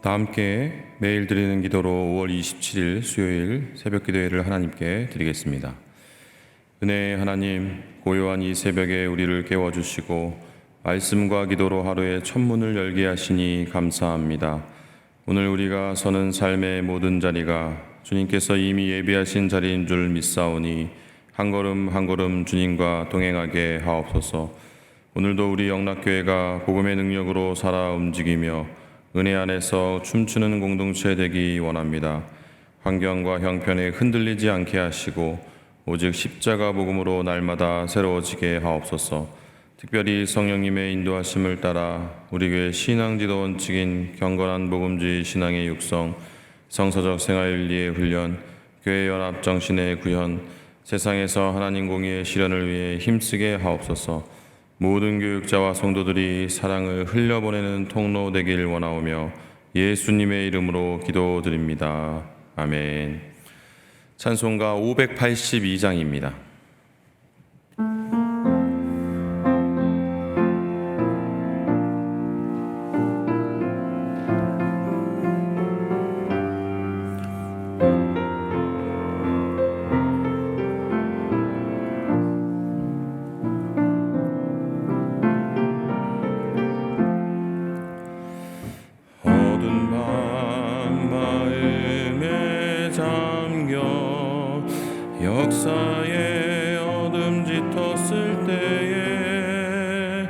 다 함께 매일 드리는 기도로 5월 27일 수요일 새벽 기도회를 하나님께 드리겠습니다. 은혜의 하나님, 고요한 이 새벽에 우리를 깨워주시고 말씀과 기도로 하루의 첫문을 열게 하시니 감사합니다. 오늘 우리가 서는 삶의 모든 자리가 주님께서 이미 예비하신 자리인 줄 믿사오니 한 걸음 한 걸음 주님과 동행하게 하옵소서. 오늘도 우리 영락교회가 복음의 능력으로 살아 움직이며 은혜 안에서 춤추는 공동체 되기 원합니다. 환경과 형편에 흔들리지 않게 하시고 오직 십자가 복음으로 날마다 새로워지게 하옵소서. 특별히 성령님의 인도하심을 따라 우리 교회 신앙지도 원칙인 경건한 복음주의 신앙의 육성, 성서적 생활윤리의 훈련, 교회 연합 정신의 구현, 세상에서 하나님 공의의 실현을 위해 힘쓰게 하옵소서. 모든 교육자와 성도들이 사랑을 흘려보내는 통로 되길 원하오며 예수님의 이름으로 기도드립니다. 아멘. 찬송가 582장입니다. 역사의 어둠 짙었을 때에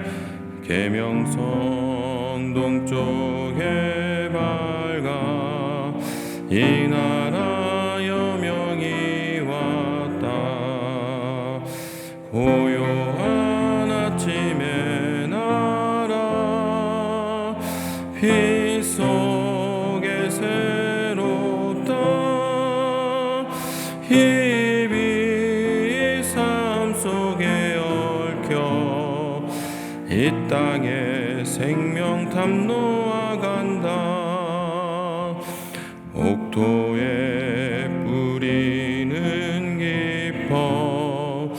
계명성 동쪽에 밝아 이 나라 여명이 왔다. 고요한 아침의 나라 빛 속에 새롭다. 이 땅에 생명탐 놓아간다. 옥토에 뿌리는 깊어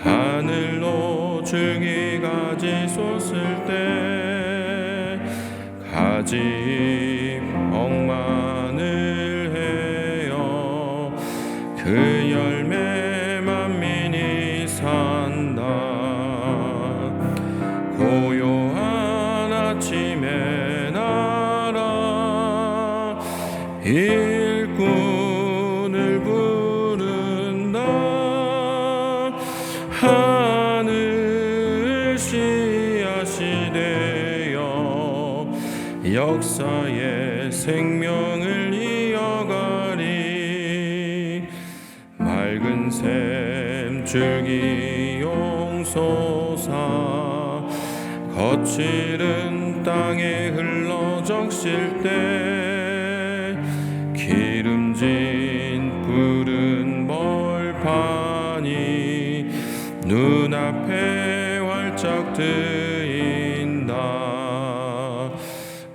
하늘로 줄기가지 솟을 때 가지 억만을 헤어 그 열매 만민이 산다. 고요한 아침의 나라 일꾼을 부른다. 하늘 씨앗이 되어 역사의 생명을 이어가리. 맑은 샘 줄기 용솟아 거칠은 땅에 흘러 적실 때 기름진 푸른 벌판이 눈앞에 활짝 트인다.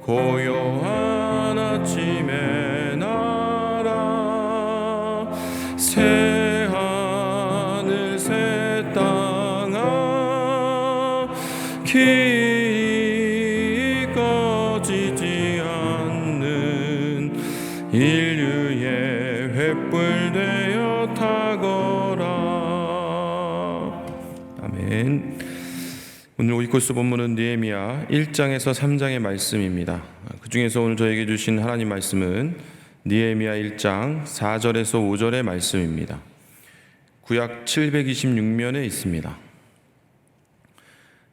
고요한 아침의 나라 새 하늘 새 땅아 길이 꺼지지 않는 인류의 횃불 되어 타거라. 아멘. 오늘 오이코스 본문은 느헤미야 1장에서 3장의 말씀입니다. 그 중에서 오늘 저에게 주신 하나님 말씀은 느헤미야 1장 4절에서 5절의 말씀입니다. 구약 726면에 있습니다.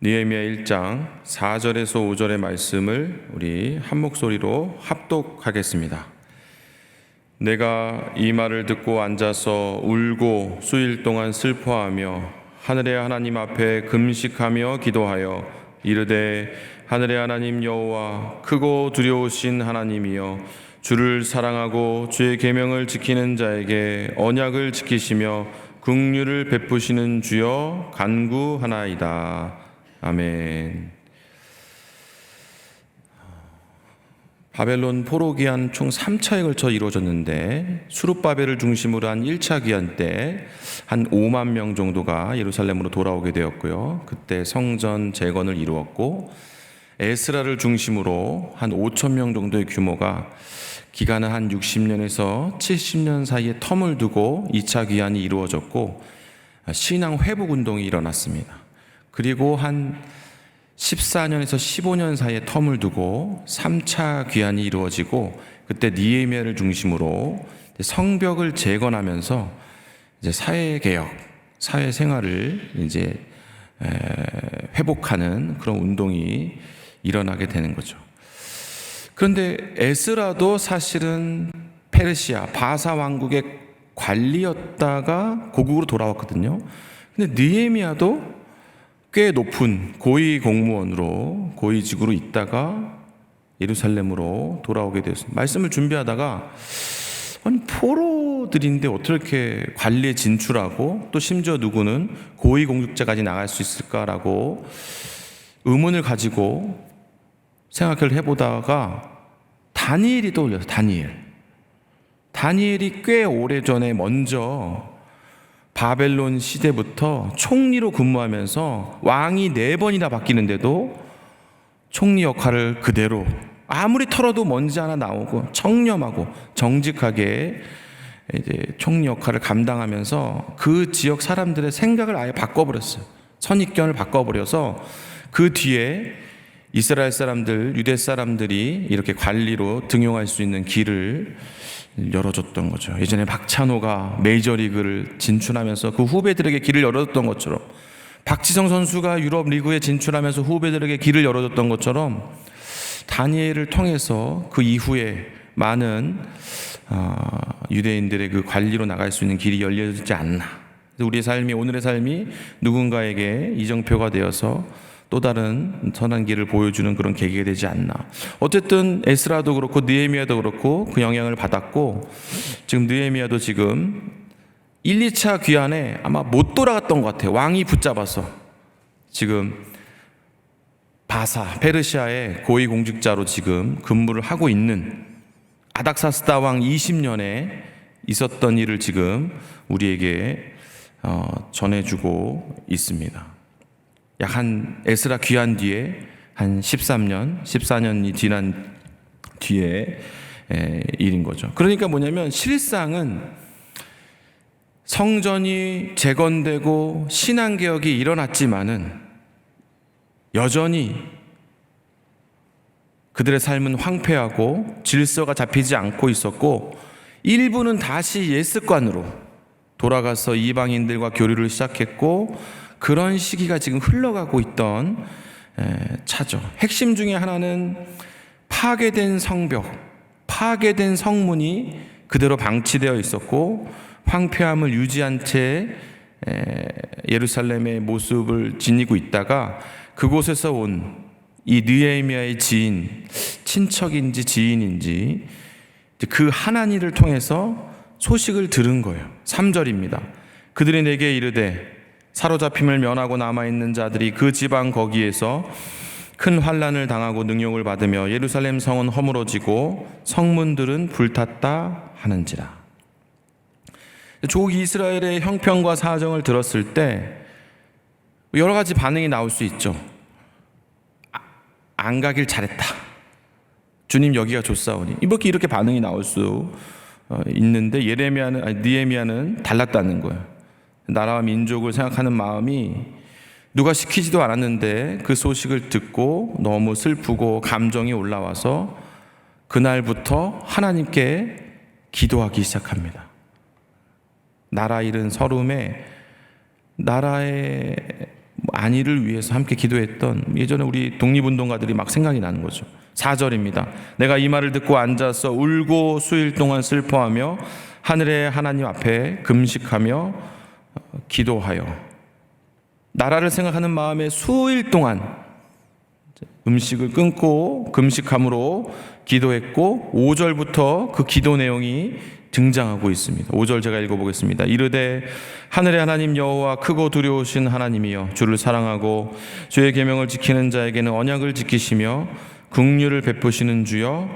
느헤미야 1장 4절에서 5절의 말씀을 우리 한 목소리로 합독하겠습니다. 내가 이 말을 듣고 앉아서 울고 수일 동안 슬퍼하며 하늘의 하나님 앞에 금식하며 기도하여 이르되 하늘의 하나님 여호와 크고 두려우신 하나님이여 주를 사랑하고 주의 계명을 지키는 자에게 언약을 지키시며 긍휼을 베푸시는 주여 간구하나이다. 아멘. 바벨론 포로 기한 총 3차에 걸쳐 이루어졌는데 수룹바벨을 중심으로 한 1차 기한 때 한 5만 명 정도가 예루살렘으로 돌아오게 되었고요. 그때 성전 재건을 이루었고 에스라를 중심으로 한 5천 명 정도의 규모가 기간은 한 60년에서 70년 사이에 텀을 두고 2차 귀환이 이루어졌고 신앙 회복 운동이 일어났습니다. 그리고 한 14년에서 15년 사이에 텀을 두고 3차 귀환이 이루어지고 그때 느헤미야를 중심으로 성벽을 재건하면서 이제 사회 개혁, 사회 생활을 이제 회복하는 그런 운동이 일어나게 되는 거죠. 그런데 에스라도 사실은 페르시아 바사 왕국의 관리였다가 고국으로 돌아왔거든요. 근데 느헤미야도 꽤 높은 고위 공무원으로 고위직으로 있다가 예루살렘으로 돌아오게 되었습니다. 말씀을 준비하다가 아니 포로들인데 어떻게 관리에 진출하고 또 심지어 누구는 고위공직자까지 나갈 수 있을까라고 의문을 가지고 생각을 해보다가 다니엘이 떠올려서 다니엘이 꽤 오래전에 먼저 바벨론 시대부터 총리로 근무하면서 왕이 4번이나 바뀌는데도 총리 역할을 그대로 아무리 털어도 먼지 하나 나오고 청렴하고 정직하게 이제 총리 역할을 감당하면서 그 지역 사람들의 생각을 아예 바꿔버렸어요. 선입견을 바꿔버려서 그 뒤에 이스라엘 사람들, 유대 사람들이 이렇게 관리로 등용할 수 있는 길을 열어줬던 거죠. 예전에 박찬호가 메이저리그를 진출하면서 그 후배들에게 길을 열어줬던 것처럼, 박지성 선수가 유럽 리그에 진출하면서 후배들에게 길을 열어줬던 것처럼 다니엘을 통해서 그 이후에 많은 유대인들의 그 관리로 나갈 수 있는 길이 열려지지 않나. 우리의 삶이, 오늘의 삶이 누군가에게 이정표가 되어서 또 다른 선한 길을 보여주는 그런 계기가 되지 않나. 어쨌든 에스라도 그렇고 느헤미야도 그렇고 그 영향을 받았고, 지금 느헤미야도 지금 1, 2차 귀환에 아마 못 돌아갔던 것 같아요. 왕이 붙잡아서 지금 바사 페르시아의 고위공직자로 지금 근무를 하고 있는 아닥사스다 왕 20년에 있었던 일을 지금 우리에게 전해주고 있습니다. 약 한 에스라 귀환 뒤에 한 13년, 14년이 지난 뒤에 일인 거죠. 그러니까 뭐냐면 실상은 성전이 재건되고 신앙개혁이 일어났지만은 여전히 그들의 삶은 황폐하고 질서가 잡히지 않고 있었고, 일부는 다시 옛 습관으로 돌아가서 이방인들과 교류를 시작했고, 그런 시기가 지금 흘러가고 있던 차죠. 핵심 중에 하나는 파괴된 성벽, 파괴된 성문이 그대로 방치되어 있었고, 황폐함을 유지한 채 예루살렘의 모습을 지니고 있다가 그곳에서 온 이 느헤미야의 지인, 친척인지 지인인지 그 하나니를 통해서 소식을 들은 거예요. 3절입니다. 그들이 내게 이르되 사로잡힘을 면하고 남아있는 자들이 그 지방 거기에서 큰 환난을 당하고 능욕을 받으며 예루살렘 성은 허물어지고 성문들은 불탔다 하는지라. 족 이스라엘의 형편과 사정을 들었을 때 여러 가지 반응이 나올 수 있죠. 안 가길 잘했다, 주님 여기가 좋사오니, 이렇게 반응이 나올 수 있는데 느헤미야는 달랐다는 거예요. 나라와 민족을 생각하는 마음이 누가 시키지도 않았는데 그 소식을 듣고 너무 슬프고 감정이 올라와서 그날부터 하나님께 기도하기 시작합니다. 나라 잃은 서름에 나라의 안위를 위해서 함께 기도했던 예전에 우리 독립운동가들이 막 생각이 나는 거죠. 4절입니다. 내가 이 말을 듣고 앉아서 울고 수일 동안 슬퍼하며 하늘의 하나님 앞에 금식하며 기도하여, 나라를 생각하는 마음에 수일 동안 음식을 끊고 금식함으로 기도했고, 5절부터 그 기도 내용이 등장하고 있습니다. 5절 제가 읽어보겠습니다. 이르되 하늘의 하나님 여호와 크고 두려우신 하나님이여, 주를 사랑하고 주의 계명을 지키는 자에게는 언약을 지키시며 긍휼을 베푸시는 주여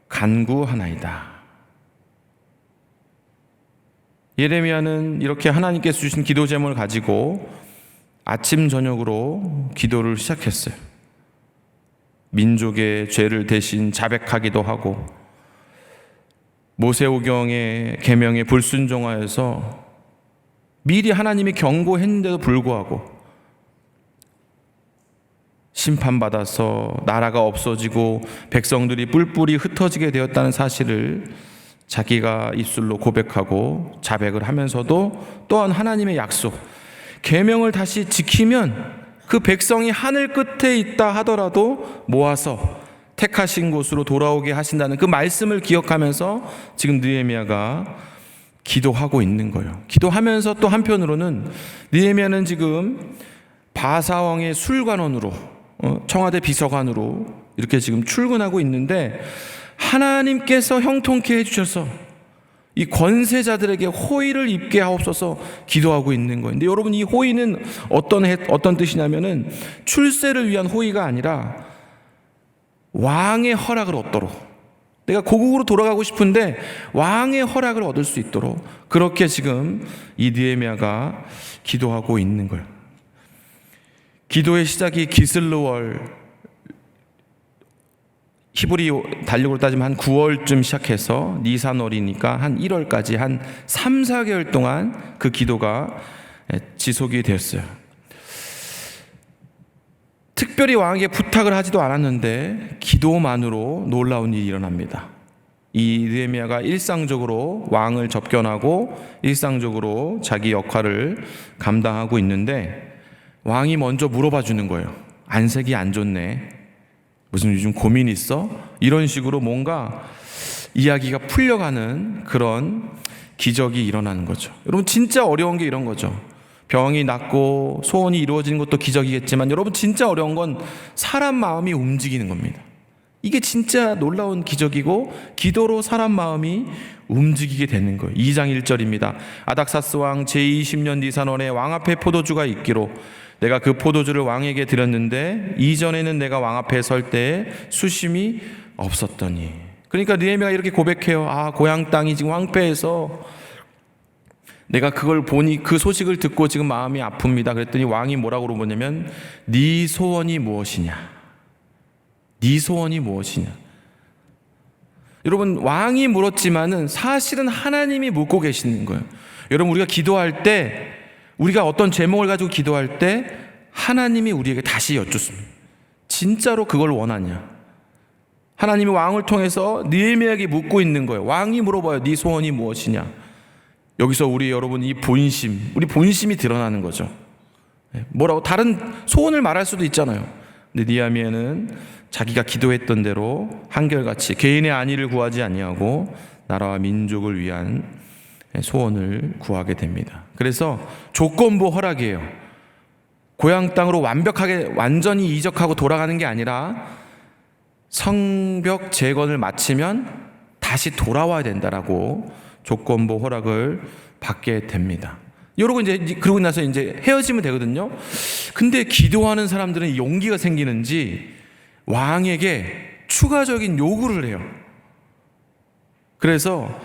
간구하나이다. 예레미야는 이렇게 하나님께서 주신 기도 제목을 가지고 아침 저녁으로 기도를 시작했어요. 민족의 죄를 대신 자백하기도 하고 모세오경의 계명에 불순종하여서 미리 하나님이 경고했는데도 불구하고 심판받아서 나라가 없어지고 백성들이 뿔뿔이 흩어지게 되었다는 사실을 자기가 입술로 고백하고 자백을 하면서도 또한 하나님의 약속, 계명을 다시 지키면 그 백성이 하늘 끝에 있다 하더라도 모아서 택하신 곳으로 돌아오게 하신다는 그 말씀을 기억하면서 지금 느헤미야가 기도하고 있는 거예요. 기도하면서 또 한편으로는 느헤미야는 지금 바사왕의 술관원으로, 청와대 비서관으로 이렇게 지금 출근하고 있는데 하나님께서 형통케 해주셔서 이 권세자들에게 호의를 입게 하옵소서 기도하고 있는 거예요. 근데 여러분, 이 호의는 어떤 뜻이냐면은 출세를 위한 호의가 아니라 왕의 허락을 얻도록, 내가 고국으로 돌아가고 싶은데 왕의 허락을 얻을 수 있도록 그렇게 지금 이 느헤미야가 기도하고 있는 거예요. 기도의 시작이 기슬르월, 히브리 달력으로 따지면 한 9월쯤 시작해서 니산월이니까 한 1월까지 한 3, 4개월 동안 그 기도가 지속이 되었어요. 특별히 왕에게 부탁을 하지도 않았는데 기도만으로 놀라운 일이 일어납니다. 이 느헤미야가 일상적으로 왕을 접견하고 일상적으로 자기 역할을 감당하고 있는데 왕이 먼저 물어봐 주는 거예요. 안색이 안 좋네, 무슨 요즘 고민 있어? 이런 식으로 뭔가 이야기가 풀려가는 그런 기적이 일어나는 거죠. 여러분, 진짜 어려운 게 이런 거죠. 병이 낫고 소원이 이루어지는 것도 기적이겠지만 여러분, 진짜 어려운 건 사람 마음이 움직이는 겁니다. 이게 진짜 놀라운 기적이고 기도로 사람 마음이 움직이게 되는 거예요. 2장 1절입니다. 아닥사스 왕 제20년 니산월에 왕 앞에 포도주가 있기로 내가 그 포도주를 왕에게 드렸는데 이전에는 내가 왕 앞에 설 때에 수심이 없었더니. 그러니까 느헤미야가 이렇게 고백해요. 고향 땅이 지금 황폐해서 내가 그걸 보니 그 소식을 듣고 지금 마음이 아픕니다. 그랬더니 왕이 뭐라고 물어보냐면 네 소원이 무엇이냐? 네 소원이 무엇이냐? 여러분, 왕이 물었지만은 사실은 하나님이 묻고 계시는 거예요. 여러분, 우리가 기도할 때, 우리가 어떤 제목을 가지고 기도할 때 하나님이 우리에게 다시 여쭙습니다. 진짜로 그걸 원하냐? 하나님이 왕을 통해서 느헤미야에게 묻고 있는 거예요. 왕이 물어봐요. 네 소원이 무엇이냐? 여기서 여러분, 우리 본심이 드러나는 거죠. 뭐라고 다른 소원을 말할 수도 있잖아요. 근데 느헤미야는 자기가 기도했던 대로 한결같이 개인의 안위를 구하지 아니하고 나라와 민족을 위한 소원을 구하게 됩니다. 그래서 조건부 허락이에요. 고향 땅으로 완전히 이적하고 돌아가는 게 아니라 성벽 재건을 마치면 다시 돌아와야 된다라고 조건부 허락을 받게 됩니다. 여러분, 그러고 나서 헤어지면 되거든요. 근데 기도하는 사람들은 용기가 생기는지 왕에게 추가적인 요구를 해요. 그래서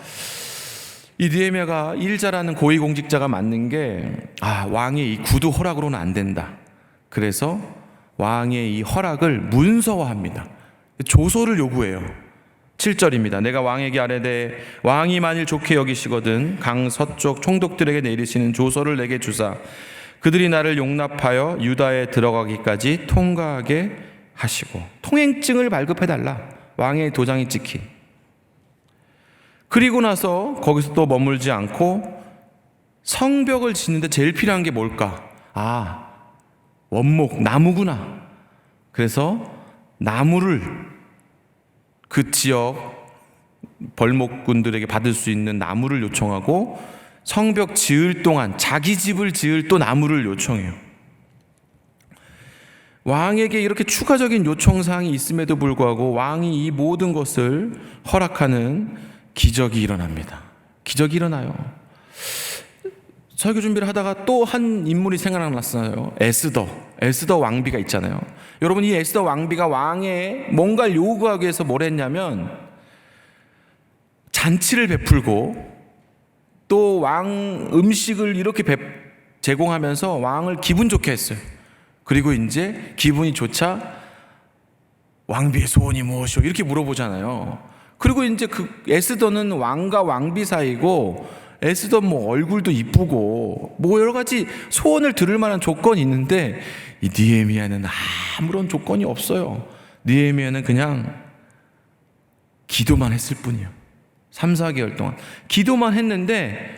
이 느헤미야가 일 잘하는 고위공직자가 맞는 게 왕의 이 구두 허락으로는 안 된다. 그래서 왕의 이 허락을 문서화합니다. 조서를 요구해요. 7절입니다. 내가 왕에게 아뢰되 왕이 만일 좋게 여기시거든 강 서쪽 총독들에게 내리시는 조서를 내게 주사 그들이 나를 용납하여 유다에 들어가기까지 통과하게 하시고. 통행증을 발급해달라. 왕의 도장이 찍힌. 그리고 나서 거기서 또 머물지 않고 성벽을 짓는데 제일 필요한 게 뭘까? 원목, 나무구나. 그래서 나무를 그 지역 벌목꾼들에게 받을 수 있는 나무를 요청하고 성벽 지을 동안 자기 집을 지을 또 나무를 요청해요. 왕에게 이렇게 추가적인 요청사항이 있음에도 불구하고 왕이 이 모든 것을 허락하는 기적이 일어납니다. 기적이 일어나요. 설교 준비를 하다가 또 한 인물이 생각났어요. 에스더 왕비가 있잖아요. 여러분, 이 에스더 왕비가 왕에 뭔가를 요구하기 위해서 뭘 했냐면 잔치를 베풀고 또 왕 음식을 이렇게 제공하면서 왕을 기분 좋게 했어요. 그리고 이제 기분이 좋자 왕비의 소원이 무엇이오? 이렇게 물어보잖아요. 그리고 이제 그 에스더는 왕과 왕비 사이고, 에스더 뭐 얼굴도 이쁘고 뭐 여러 가지 소원을 들을 만한 조건이 있는데, 이 느헤미야는 아무런 조건이 없어요. 느헤미야는 그냥 기도만 했을 뿐이에요. 3, 4개월 동안 기도만 했는데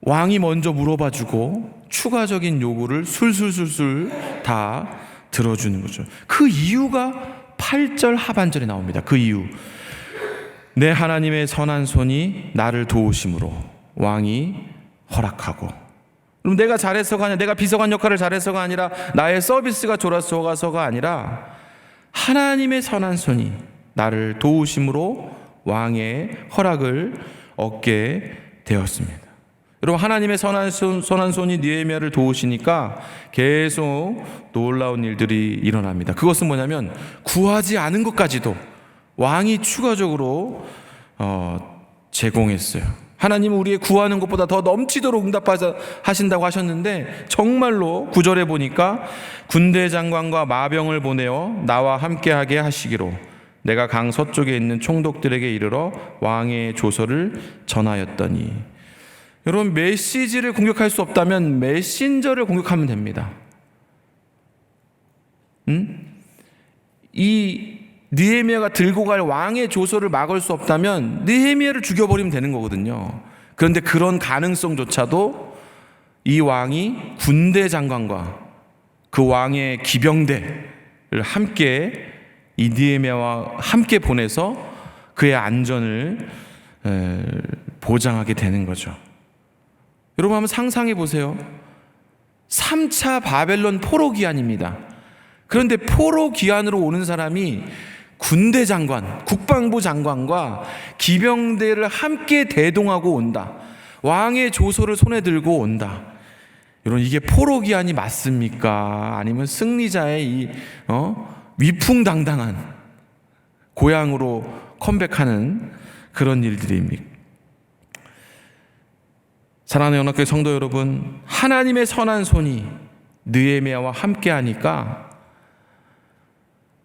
왕이 먼저 물어봐주고 추가적인 요구를 술술술술 다 들어주는 거죠. 그 이유가 8절 하반절에 나옵니다. 그 이유, 내 하나님의 선한 손이 나를 도우심으로 왕이 허락하고. 그럼 내가 잘해서가 아니라, 내가 비서관 역할을 잘해서가 아니라, 나의 서비스가 좋아서가 아니라 하나님의 선한 손이 나를 도우심으로 왕의 허락을 얻게 되었습니다. 여러분, 하나님의 선한 손이 느헤미야를 도우시니까 계속 놀라운 일들이 일어납니다. 그것은 뭐냐면, 구하지 않은 것까지도 왕이 추가적으로 제공했어요. 하나님은 우리의 구하는 것보다 더 넘치도록 응답하신다고 하셨는데, 정말로 9절에 보니까 군대 장관과 마병을 보내어 나와 함께하게 하시기로 내가 강 서쪽에 있는 총독들에게 이르러 왕의 조서를 전하였더니. 여러분, 메시지를 공격할 수 없다면 메신저를 공격하면 됩니다. 이 느헤미야가 들고 갈 왕의 조서를 막을 수 없다면 느헤미야를 죽여버리면 되는 거거든요. 그런데 그런 가능성조차도 이 왕이 군대 장관과 그 왕의 기병대를 함께 이 느헤미야와 함께 보내서 그의 안전을 보장하게 되는 거죠. 여러분, 한번 상상해 보세요. 3차 바벨론 포로 기한입니다. 그런데 포로 기한으로 오는 사람이 군대 장관, 국방부 장관과 기병대를 함께 대동하고 온다. 왕의 조서를 손에 들고 온다. 여러분, 이게 포로 기한이 맞습니까? 아니면 승리자의 이 위풍당당한 고향으로 컴백하는 그런 일들입니까? 사랑하는 연합교회 성도 여러분, 하나님의 선한 손이 느헤미야와 함께 하니까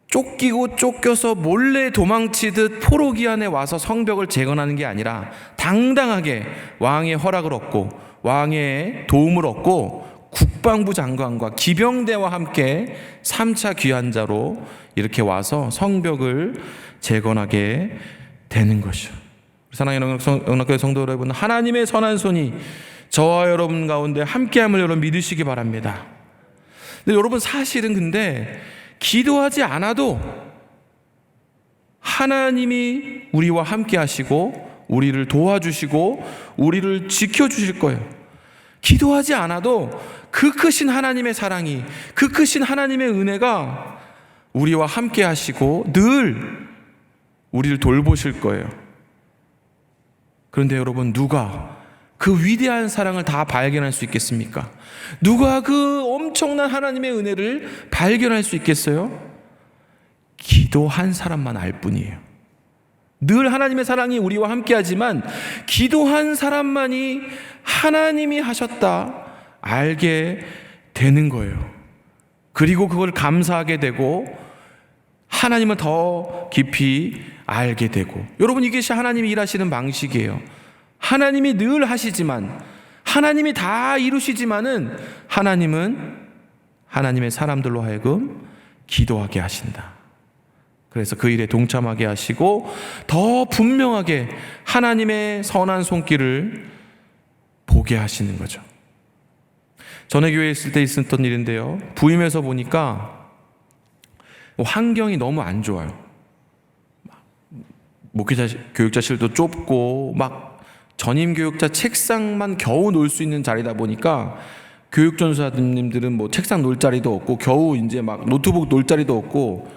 쫓기고 쫓겨서 몰래 도망치듯 포로 기한에 와서 성벽을 재건하는 게 아니라 당당하게 왕의 허락을 얻고 왕의 도움을 얻고 국방부 장관과 기병대와 함께 3차 귀환자로 이렇게 와서 성벽을 재건하게 되는 것이죠. 사랑하는 연합교회 성도 여러분, 하나님의 선한 손이 저와 여러분 가운데 함께함을 여러분 믿으시기 바랍니다. 근데 여러분, 사실은 근데 기도하지 않아도 하나님이 우리와 함께 하시고 우리를 도와주시고 우리를 지켜주실 거예요. 기도하지 않아도 그 크신 하나님의 사랑이, 그 크신 하나님의 은혜가 우리와 함께 하시고 늘 우리를 돌보실 거예요. 그런데 여러분, 누가 그 위대한 사랑을 다 발견할 수 있겠습니까? 누가 그 엄청난 하나님의 은혜를 발견할 수 있겠어요? 기도한 사람만 알 뿐이에요. 늘 하나님의 사랑이 우리와 함께 하지만 기도한 사람만이 하나님이 하셨다 알게 되는 거예요. 그리고 그걸 감사하게 되고 하나님을 더 깊이 알게 되고. 여러분, 이것이 하나님이 일하시는 방식이에요. 하나님이 늘 하시지만, 하나님이 다 이루시지만은 하나님은 하나님의 사람들로 하여금 기도하게 하신다. 그래서 그 일에 동참하게 하시고 더 분명하게 하나님의 선한 손길을 보게 하시는 거죠. 전에 교회에 있을 때 있었던 일인데요, 부임해서 보니까 환경이 너무 안 좋아요. 목회자 교육자실도 좁고 막 전임 교육자 책상만 겨우 놓을 수 있는 자리다 보니까 교육 전사님들은 뭐 책상 놓을 자리도 없고 겨우 이제 막 노트북 놓을 자리도 없고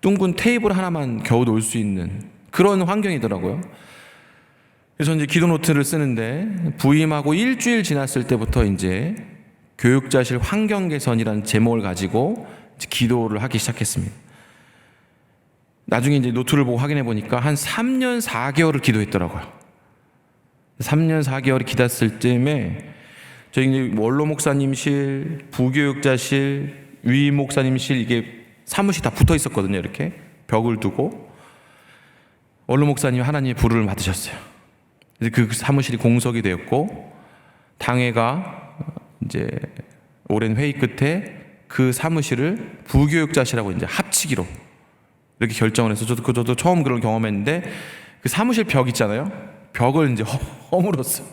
둥근 테이블 하나만 겨우 놓을 수 있는 그런 환경이더라고요. 그래서 이제 기도 노트를 쓰는데 부임하고 일주일 지났을 때부터 이제 교육자실 환경 개선이라는 제목을 가지고 이제 기도를 하기 시작했습니다. 나중에 이제 노트를 보고 확인해 보니까 한 3년 4개월을 기도했더라고요. 3년 4개월을 기다렸을 쯤에 저희 이제 원로 목사님실, 부교육자실, 위 목사님실 이게 사무실 다 붙어 있었거든요. 이렇게 벽을 두고 원로 목사님이 하나님의 부르를 받으셨어요. 그래서 그 사무실이 공석이 되었고, 당회가 이제 오랜 회의 끝에 그 사무실을 부교육자실하고 이제 합치기로 이렇게 결정을 해서, 저도 처음 그런 경험했는데, 그 사무실 벽 있잖아요. 벽을 이제 허물었어요.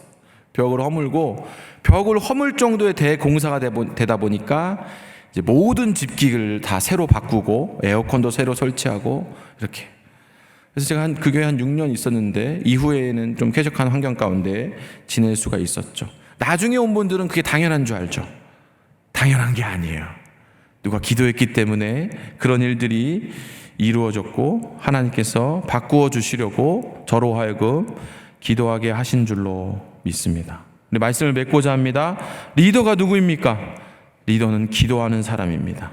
벽을 허물고, 벽을 허물 정도의 대공사가 되다 보니까 이제 모든 집기를 다 새로 바꾸고 에어컨도 새로 설치하고 이렇게. 그래서 제가 그 교회 한 6년 있었는데, 이후에는 좀 쾌적한 환경 가운데 지낼 수가 있었죠. 나중에 온 분들은 그게 당연한 줄 알죠. 당연한 게 아니에요. 누가 기도했기 때문에 그런 일들이 이루어졌고, 하나님께서 바꾸어 주시려고 저로 하여금 기도하게 하신 줄로 믿습니다. 근데 말씀을 맺고자 합니다. 리더가 누구입니까? 리더는 기도하는 사람입니다.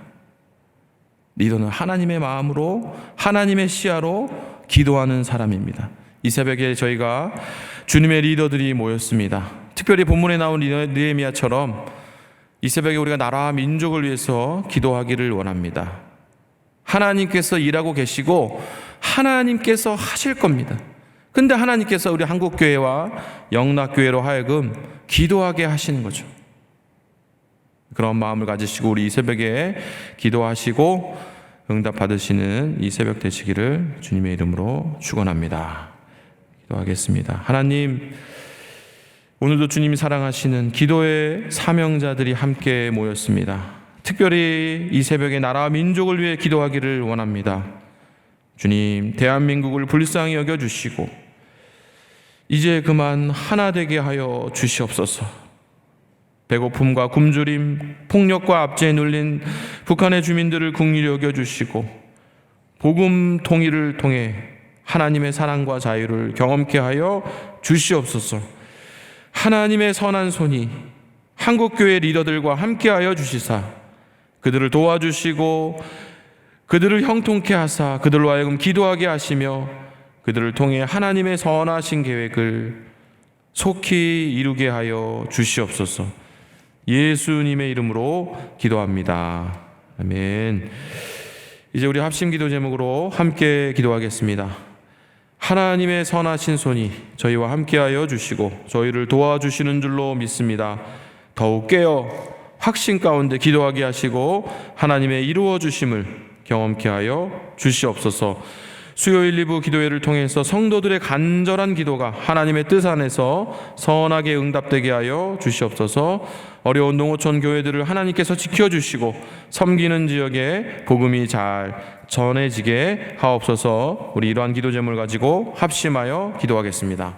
리더는 하나님의 마음으로, 하나님의 시야로 기도하는 사람입니다. 이 새벽에 저희가 주님의 리더들이 모였습니다. 특별히 본문에 나온 느헤미야처럼 이 새벽에 우리가 나라와 민족을 위해서 기도하기를 원합니다. 하나님께서 일하고 계시고 하나님께서 하실 겁니다. 근데 하나님께서 우리 한국교회와 영락교회로 하여금 기도하게 하시는 거죠. 그런 마음을 가지시고 우리 이 새벽에 기도하시고 응답 받으시는 이 새벽 되시기를 주님의 이름으로 축원합니다. 기도하겠습니다. 하나님, 오늘도 주님이 사랑하시는 기도의 사명자들이 함께 모였습니다. 특별히 이 새벽에 나라와 민족을 위해 기도하기를 원합니다. 주님, 대한민국을 불쌍히 여겨주시고 이제 그만 하나 되게 하여 주시옵소서. 배고픔과 굶주림, 폭력과 압제에 눌린 북한의 주민들을 긍휼히 여겨주시고 복음 통일을 통해 하나님의 사랑과 자유를 경험케 하여 주시옵소서. 하나님의 선한 손이 한국교회 리더들과 함께하여 주시사 그들을 도와주시고 그들을 형통케 하사 그들로 하여금 기도하게 하시며 그들을 통해 하나님의 선하신 계획을 속히 이루게 하여 주시옵소서. 예수님의 이름으로 기도합니다. 아멘. 이제 우리 합심 기도 제목으로 함께 기도하겠습니다. 하나님의 선하신 손이 저희와 함께하여 주시고 저희를 도와주시는 줄로 믿습니다. 더욱 깨어 확신 가운데 기도하게 하시고 하나님의 이루어 주심을 경험케 하여 주시옵소서. 수요일 리브 기도회를 통해서 성도들의 간절한 기도가 하나님의 뜻 안에서 선하게 응답되게 하여 주시옵소서. 어려운 농어촌 교회들을 하나님께서 지켜주시고 섬기는 지역에 복음이 잘 전해지게 하옵소서. 우리 이러한 기도 제목을 가지고 합심하여 기도하겠습니다.